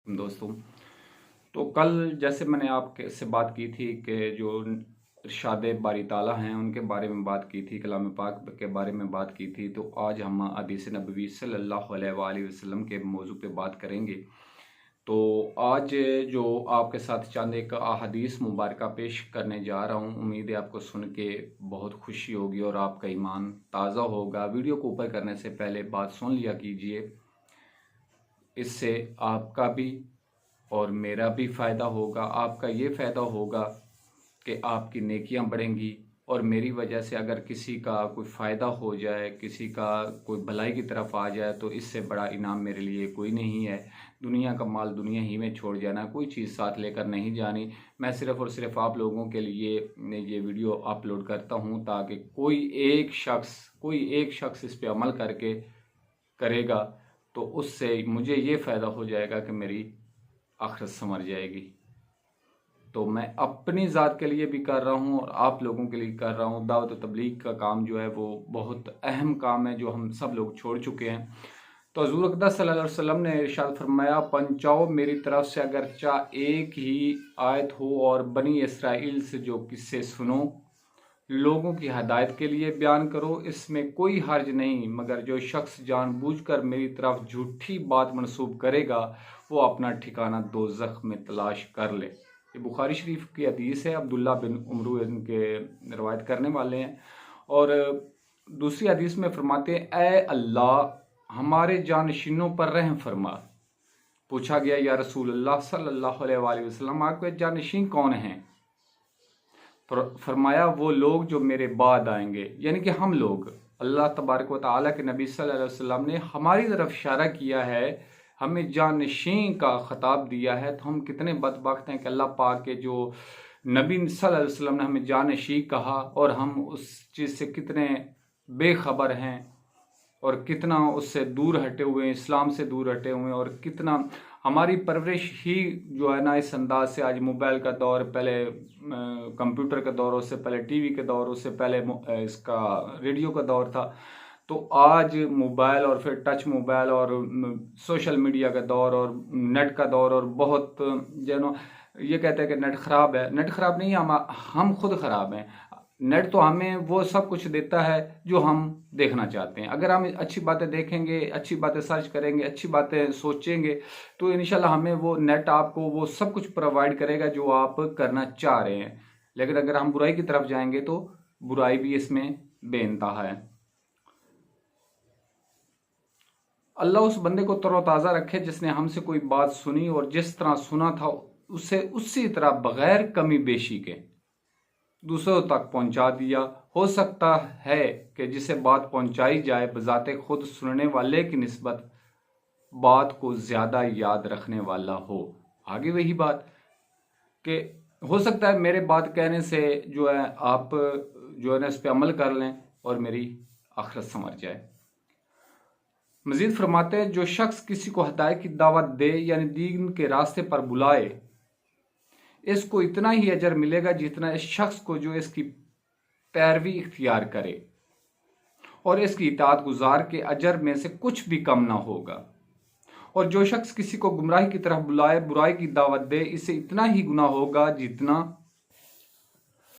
दोस्तों, तो कल जैसे मैंने आपसे बात की थी कि जो इरशाद बारी ताला हैं उनके बारे में बात की थी, कलाम पाक के बारे में बात की थी। तो आज हम हदीस नबवी सल्लल्लाहु अलैहि वसल्लम के मौजू पे बात करेंगे। तो आज जो आपके साथ चंद एक अहादीस मुबारक पेश करने जा रहा हूँ। उम्मीद है आपको सुन के बहुत खुशी होगी और आपका ईमान ताज़ा होगा। वीडियो को ऊपर करने से पहले बात सुन लिया कीजिए, इससे आपका भी और मेरा भी फ़ायदा होगा। आपका ये फ़ायदा होगा कि आपकी नेकियां बढ़ेंगी और मेरी वजह से अगर किसी का कोई फ़ायदा हो जाए, किसी का कोई भलाई की तरफ आ जाए, तो इससे बड़ा इनाम मेरे लिए कोई नहीं है। दुनिया का माल दुनिया ही में छोड़ जाना, कोई चीज़ साथ लेकर नहीं जानी। मैं सिर्फ़ और सिर्फ आप लोगों के लिए ये वीडियो अपलोड करता हूँ ताकि कोई एक शख्स इस पर अमल करके करेगा तो उससे मुझे ये फ़ायदा हो जाएगा कि मेरी आखिरत संवर जाएगी। तो मैं अपनी ज़ात के लिए भी कर रहा हूँ और आप लोगों के लिए कर रहा हूँ। दावत व तबलीग का काम जो है वो बहुत अहम काम है जो हम सब लोग छोड़ चुके हैं। तो हज़ूर अक़दस सल्लल्लाहु अलैहि वसल्लम ने इरशाद फरमाया, पंचाओ मेरी तरफ से अगरचा एक ही आयत हो और बनी इसराइल से जो किस्से सुनो, लोगों की हदायत के लिए बयान करो, इसमें कोई हर्ज नहीं, मगर जो शख्स जानबूझकर मेरी तरफ झूठी बात मंसूब करेगा वो अपना ठिकाना दोज़ख में तलाश कर ले। ये बुखारी शरीफ की हदीस है। अब्दुल्ला बिन उमरू इनके रवायत करने वाले हैं। और दूसरी हदीस में फरमाते हैं, ऐ अल्लाह हमारे जानशीनों पर रहम फरमा। पूछा गया, या रसूल अल्लाह सल्लल्लाहु अलैहि वसल्लम आपके जानशीन कौन हैं? फरमाया, वो लोग जो मेरे बाद आएंगे, यानी कि हम लोग। अल्लाह तबारक व तआला के नबी सल्लल्लाहु अलैहि वसल्लम ने हमारी तरफ इशारा किया है, हमें जानशीन का खिताब दिया है। तो हम कितने बदबख्त हैं कि अल्लाह पाक के जो नबी सल्लल्लाहु अलैहि वसल्लम ने हमें जानशीन कहा और हम उस चीज़ से कितने बेखबर हैं और कितना उससे दूर हटे हुए हैं, इस्लाम से दूर हटे हुए हैं। और कितना हमारी परवरिश ही जो है ना, इस अंदाज से, आज मोबाइल का दौर, पहले कंप्यूटर का दौर, उससे पहले टीवी के दौर, उससे पहले इसका रेडियो का दौर था। तो आज मोबाइल और फिर टच मोबाइल और सोशल मीडिया का दौर और नेट का दौर। और बहुत जो ये कहते हैं कि नेट ख़राब है। नेट ख़राब नहीं, हम खुद ख़राब हैं। नेट तो हमें वो सब कुछ देता है जो हम देखना चाहते हैं। अगर हम अच्छी बातें देखेंगे, अच्छी बातें सर्च करेंगे, अच्छी बातें सोचेंगे, तो इंशाल्लाह हमें वो नेट आपको वो सब कुछ प्रोवाइड करेगा जो आप करना चाह रहे हैं। लेकिन अगर हम बुराई की तरफ जाएंगे तो बुराई भी इसमें बेइंतहा है। अल्लाह उस बंदे को तरोताज़ा रखे जिसने हमसे कोई बात सुनी और जिस तरह सुना था उसे उसी तरह बगैर कमी बेशी के दूसरों तक पहुंचा दिया। हो सकता है कि जिसे बात पहुंचाई जाए बजाते खुद सुनने वाले की निस्बत बात को ज़्यादा याद रखने वाला हो। आगे वही बात कि हो सकता है मेरे बात कहने से जो है आप जो है ना इस पर अमल कर लें और मेरी आखिरत संवर जाए। मजीद फरमाते हैं, जो शख्स किसी को हिदायत की दावत दे यानी दीन के रास्ते पर बुलाए, इसको इतना ही अजर मिलेगा जितना इस शख्स को जो इसकी पैरवी इख्तियार करे, और इसकी इताअत गुजार के अजर में से कुछ भी कम ना होगा। और जो शख्स किसी को गुमराही की तरफ बुलाए, बुराई की दावत दे, इसे इतना ही गुनाह होगा जितना